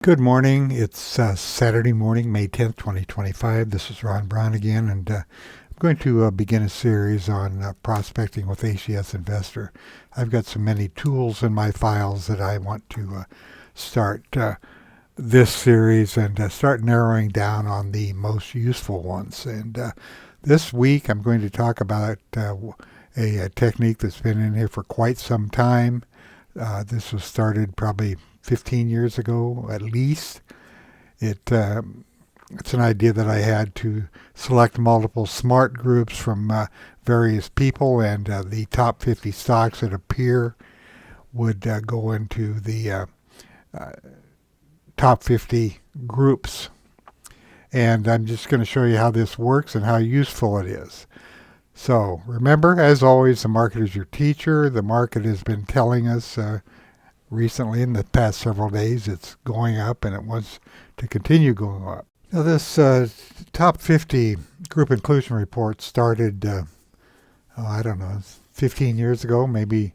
Good morning. It's Saturday morning, May 10th, 2025. This is Ron Brown again, and I'm going to begin a series on prospecting with ACS Investor. I've got so many tools in my files that I want to start this series and start narrowing down on the most useful ones. And this week I'm going to talk about a technique that's been in here for quite some time. This was started probably 15 years ago at least. It's an idea that I had to select multiple smart groups from various people, and the top 50 stocks that appear would go into the top 50 groups. And I'm just going to show you how this works and how useful it is. So remember, as always, the market is your teacher. The market has been telling us recently, in the past several days, it's going up and it wants to continue going up. Now, this top 50 group inclusion report started, I don't know, 15 years ago, maybe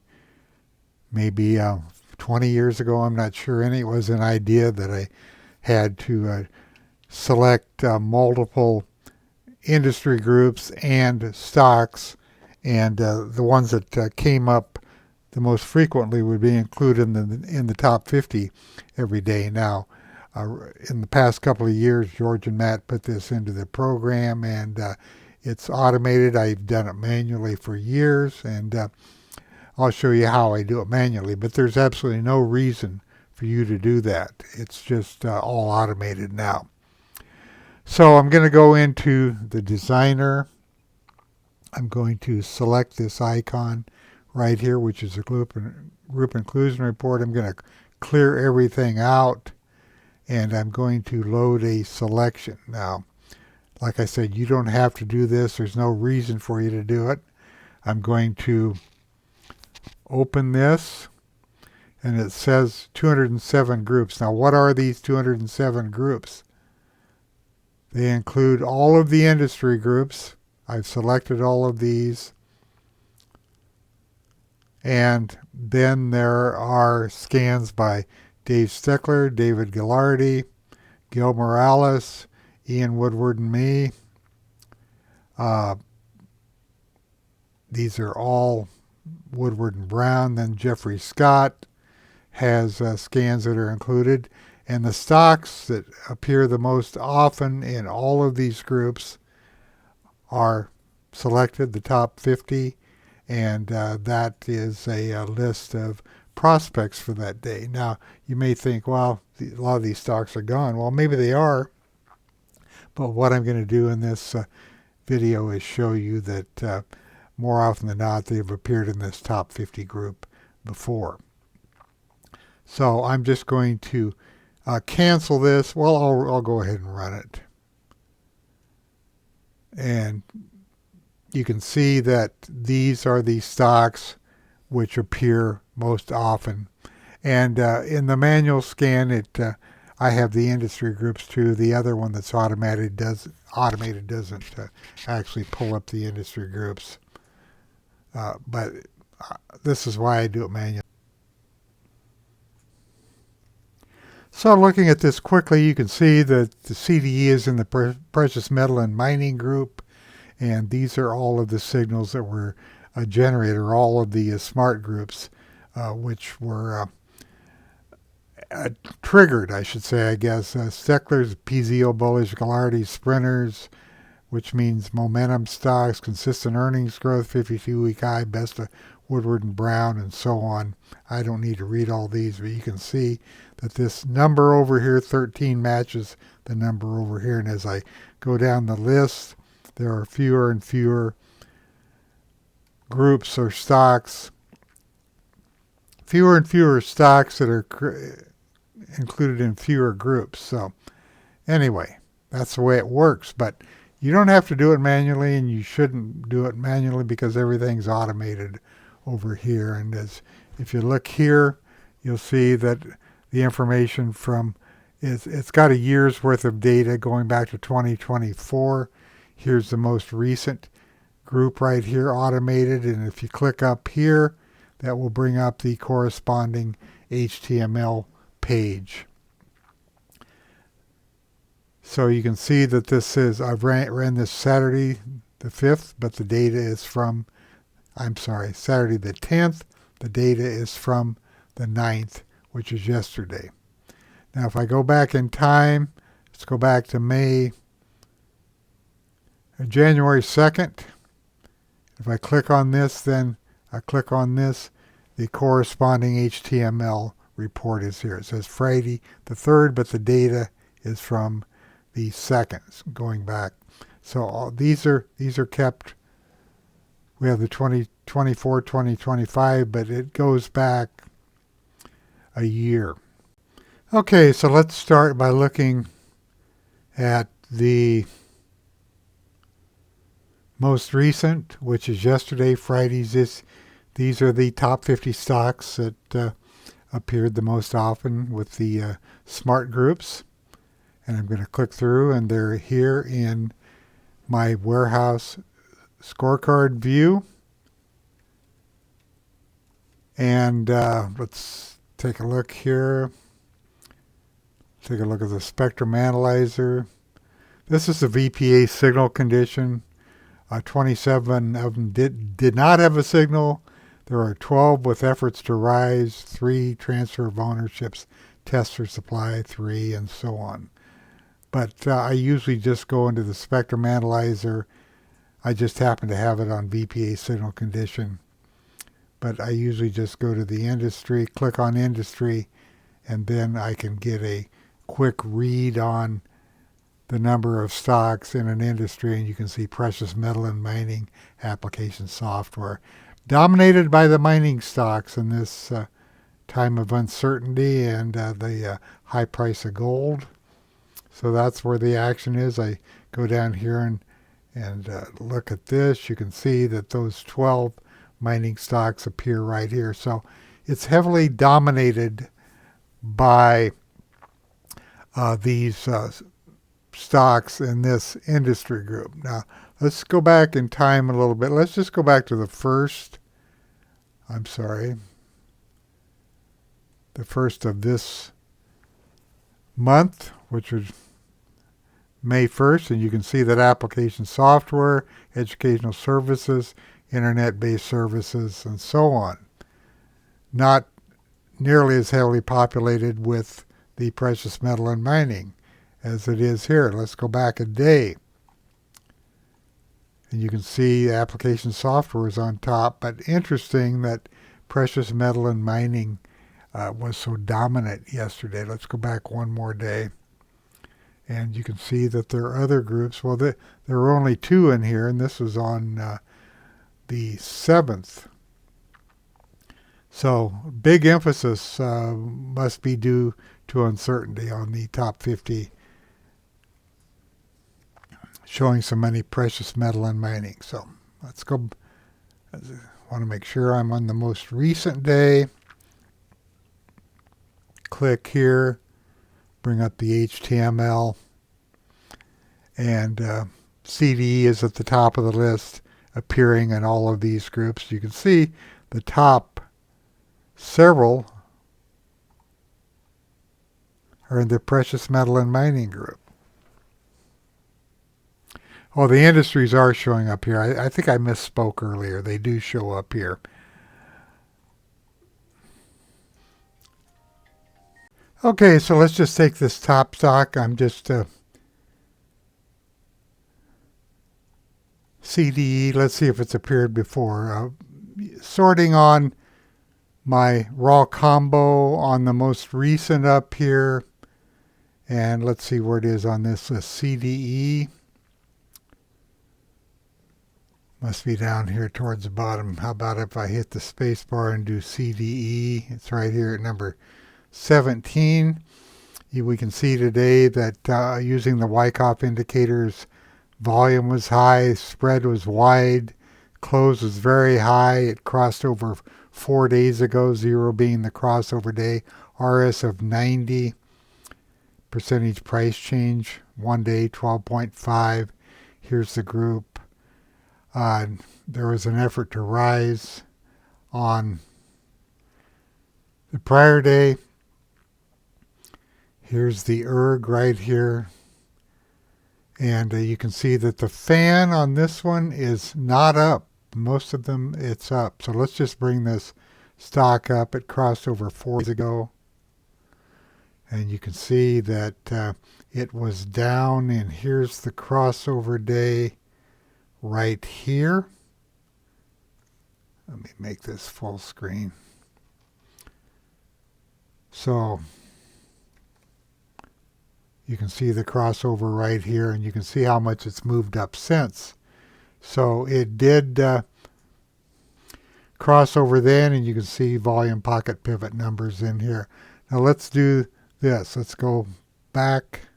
20 years ago. I'm not sure. And it was an idea that I had to select multiple industry groups and stocks, and the ones that came up the most frequently would be included in the top 50 every day. Now, in the past couple of years, George and Matt put this into the program, and it's automated. I've done it manually for years, and I'll show you how I do it manually, but there's absolutely no reason for you to do that. It's just all automated now. So I'm going to go into the designer. I'm going to select this icon right here, which is a group inclusion report. I'm going to clear everything out, and I'm going to load a selection. Now, like I said, you don't have to do this. There's no reason for you to do it. I'm going to open this, and it says 207 groups. Now, what are these 207 groups? They include all of the industry groups. I've selected all of these. And then there are scans by Dave Stickler, David Gilardi, Gil Morales, Ian Woodward, and me. These are all Woodward and Brown. Then Jeffrey Scott has scans that are included. And the stocks that appear the most often in all of these groups are selected, the top 50. And that is a list of prospects for that day. Now, you may think, well, a lot of these stocks are gone. Well, maybe they are. But what I'm going to do in this video is show you that more often than not, they've appeared in this top 50 group before. So I'm just going to cancel this. Well, I'll go ahead and run it. And you can see that these are the stocks which appear most often. And in the manual scan, I have the industry groups too. The other one that's automated doesn't actually pull up the industry groups. But this is why I do it manually. So looking at this quickly, you can see that the CDE is in the precious metal and mining group. And these are all of the signals that were generated, or all of the smart groups, which were triggered, I should say, I guess. Steckler's PZO bullish, Gilardi's sprinters, which means momentum stocks, consistent earnings growth, 52-week high, best of Woodward and Brown, and so on. I don't need to read all these, but you can see that this number over here, 13, matches the number over here. And as I go down the list, there are fewer and fewer groups or stocks, that are included in fewer groups. So anyway, that's the way it works. But you don't have to do it manually, and you shouldn't do it manually because everything's automated over here. And if you look here, you'll see that the information it's got a year's worth of data going back to 2024. Here's the most recent group right here, automated, and if you click up here, that will bring up the corresponding HTML page. So you can see that this is, I've ran this Saturday the 5th, but the data is from, I'm sorry, Saturday the 10th. The data is from the 9th, which is yesterday. Now if I go back in time, let's go back to January 2nd. If I click on this, then I click on this, the corresponding HTML report is here. It says Friday the 3rd, but the data is from the 2nd, going back. So all, these are kept. We have the 2024, 2025, but it goes back a year. Okay, so let's start by looking at the most recent, which is yesterday, Friday's. These are the top 50 stocks that appeared the most often with the SmartGroups. And I'm going to click through, and they're here in my warehouse scorecard view. And let's take a look here. Take a look at the spectrum analyzer. This is the VPA signal condition. 27 of them did not have a signal. There are 12 with efforts to rise, 3 transfer of ownerships, test for supply, 3, and so on. But I usually just go into the spectrum analyzer. I just happen to have it on VPA signal condition. But I usually just go to the industry, click on industry, and then I can get a quick read on the number of stocks in an industry, and you can see precious metal and mining, application software, dominated by the mining stocks in this time of uncertainty and the high price of gold. So that's where the action is. I go down here and look at this. You can see that those 12 mining stocks appear right here. So it's heavily dominated by these stocks in this industry group. Now, let's go back in time a little bit. Let's just go back to the first of this month, which was May 1st, and you can see that application software, educational services, internet-based services, and so on. Not nearly as heavily populated with the precious metal and mining as it is here. Let's go back a day. And you can see application software is on top, but interesting that precious metal and mining was so dominant yesterday. Let's go back one more day. And you can see that there are other groups. Well, there were only 2 in here, and this was on the 7th. So big emphasis must be due to uncertainty on the top 50, showing so many precious metal and mining. So let's go. I want to make sure I'm on the most recent day. Click here, bring up the HTML, and CDE is at the top of the list, appearing in all of these groups. You can see the top several are in the precious metal and mining group. Oh, the industries are showing up here. I think I misspoke earlier. They do show up here. Okay, so let's just take this top stock. I'm just CDE. Let's see if it's appeared before. Sorting on my raw combo on the most recent up here. And let's see where it is on this list. CDE. Must be down here towards the bottom. How about if I hit the space bar and do CDE? It's right here at number 17. We can see today that using the Wyckoff indicators, volume was high, spread was wide, close was very high. It crossed over 4 days ago, 0 being the crossover day. RS of 90. Percentage price change, 1 day, 12.5. Here's the group. There was an effort to rise on the prior day. Here's the ERG right here. And you can see that the fan on this one is not up. Most of them it's up. So let's just bring this stock up. It crossed over 4 days ago. And you can see that it was down, and here's the crossover day right here. Let me make this full screen. So you can see the crossover right here, and you can see how much it's moved up since. So it did cross over then, and you can see volume pocket pivot numbers in here. Now let's do this. Let's go back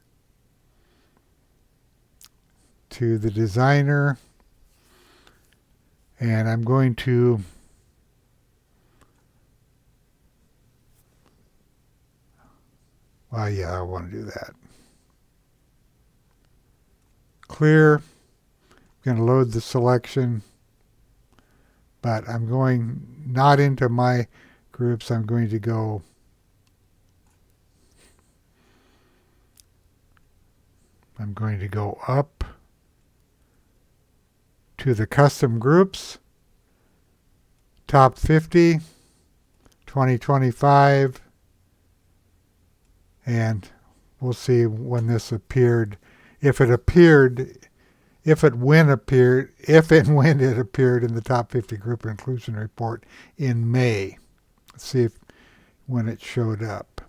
to the designer, and I'm going to I want to do that. Clear. I'm going to load the selection, but I'm going not into my groups. I'm going to go up to the custom groups, top 50, 2025, and we'll see when this appeared. If and when it appeared in the top 50 group inclusion report in May. Let's see when it showed up.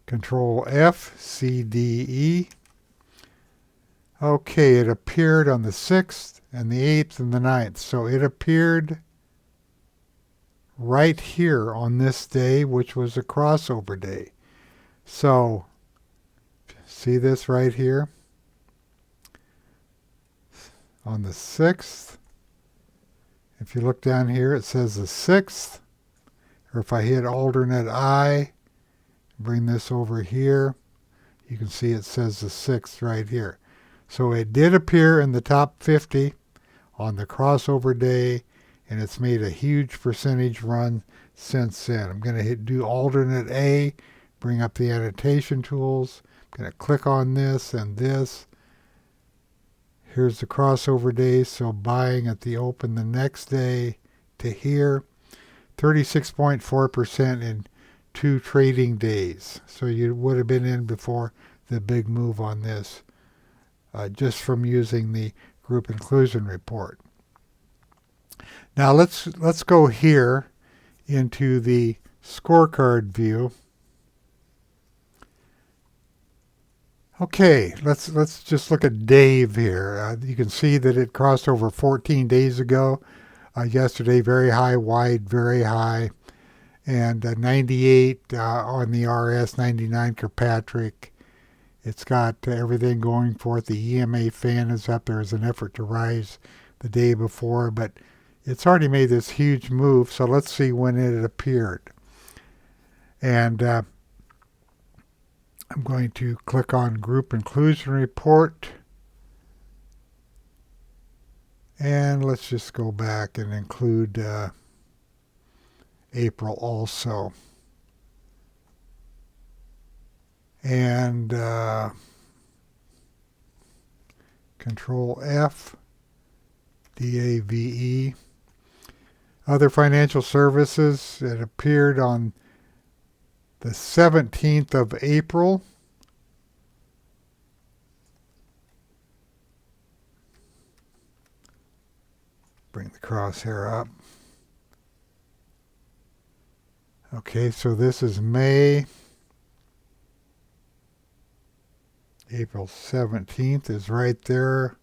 Control F, C, D, E. Okay, it appeared on the 6th and the 8th and the 9th. So it appeared right here on this day, which was a crossover day. So, see this right here? On the 6th, if you look down here, it says the 6th. Or if I hit alternate I, bring this over here, you can see it says the 6th right here. So it did appear in the top 50 on the crossover day, and it's made a huge percentage run since then. I'm going to do alternate A, bring up the annotation tools. I'm going to click on this and this. Here's the crossover day, so buying at the open the next day to here. 36.4% in 2 trading days. So you would have been in before the big move on this, just from using the group inclusion report. Now let's go here into the scorecard view. Okay, let's just look at Dave here. You can see that it crossed over 14 days ago. Yesterday, very high, wide, very high, and 98 on the RS, 99 Kirkpatrick. It's got everything going for it. The EMA fan is up. There was an effort to rise the day before, but it's already made this huge move. So let's see when it appeared. And I'm going to click on Group Inclusion Report. And let's just go back and include April also. And Control F, DAVE. Other financial services, it appeared on the 17th of April. Bring the crosshair up. Okay, so this is May. April 17th is right there.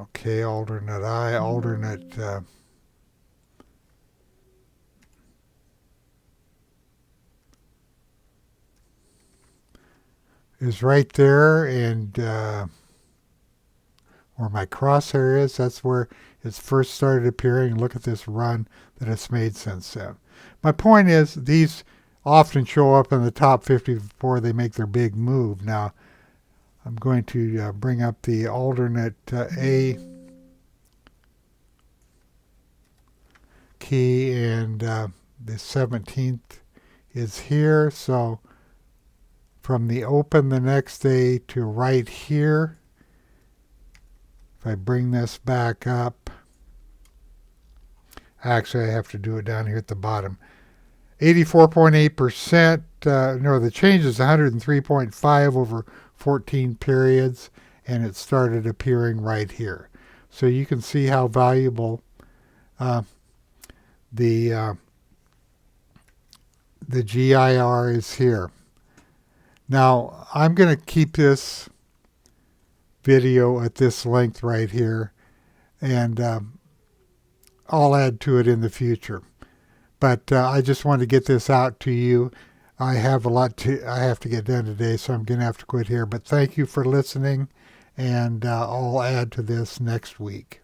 Okay, alternate I, alternate is right there, and where my crosshair is, that's where it's first started appearing. Look at this run that it's made since then. My point is, these often show up in the top 50 before they make their big move. Now, I'm going to bring up the alternate A. key, and the 17th is here. So from the open the next day to right here, if I bring this back up, actually I have to do it down here at the bottom. 84.8%, no, the change is 103.5 over 14 periods, and it started appearing right here. So you can see how valuable the GIR is here. Now, I'm going to keep this video at this length right here, and I'll add to it in the future. But I just wanted to get this out to you. I have I have to get done today, so I'm going to have to quit here. But thank you for listening, and I'll add to this next week.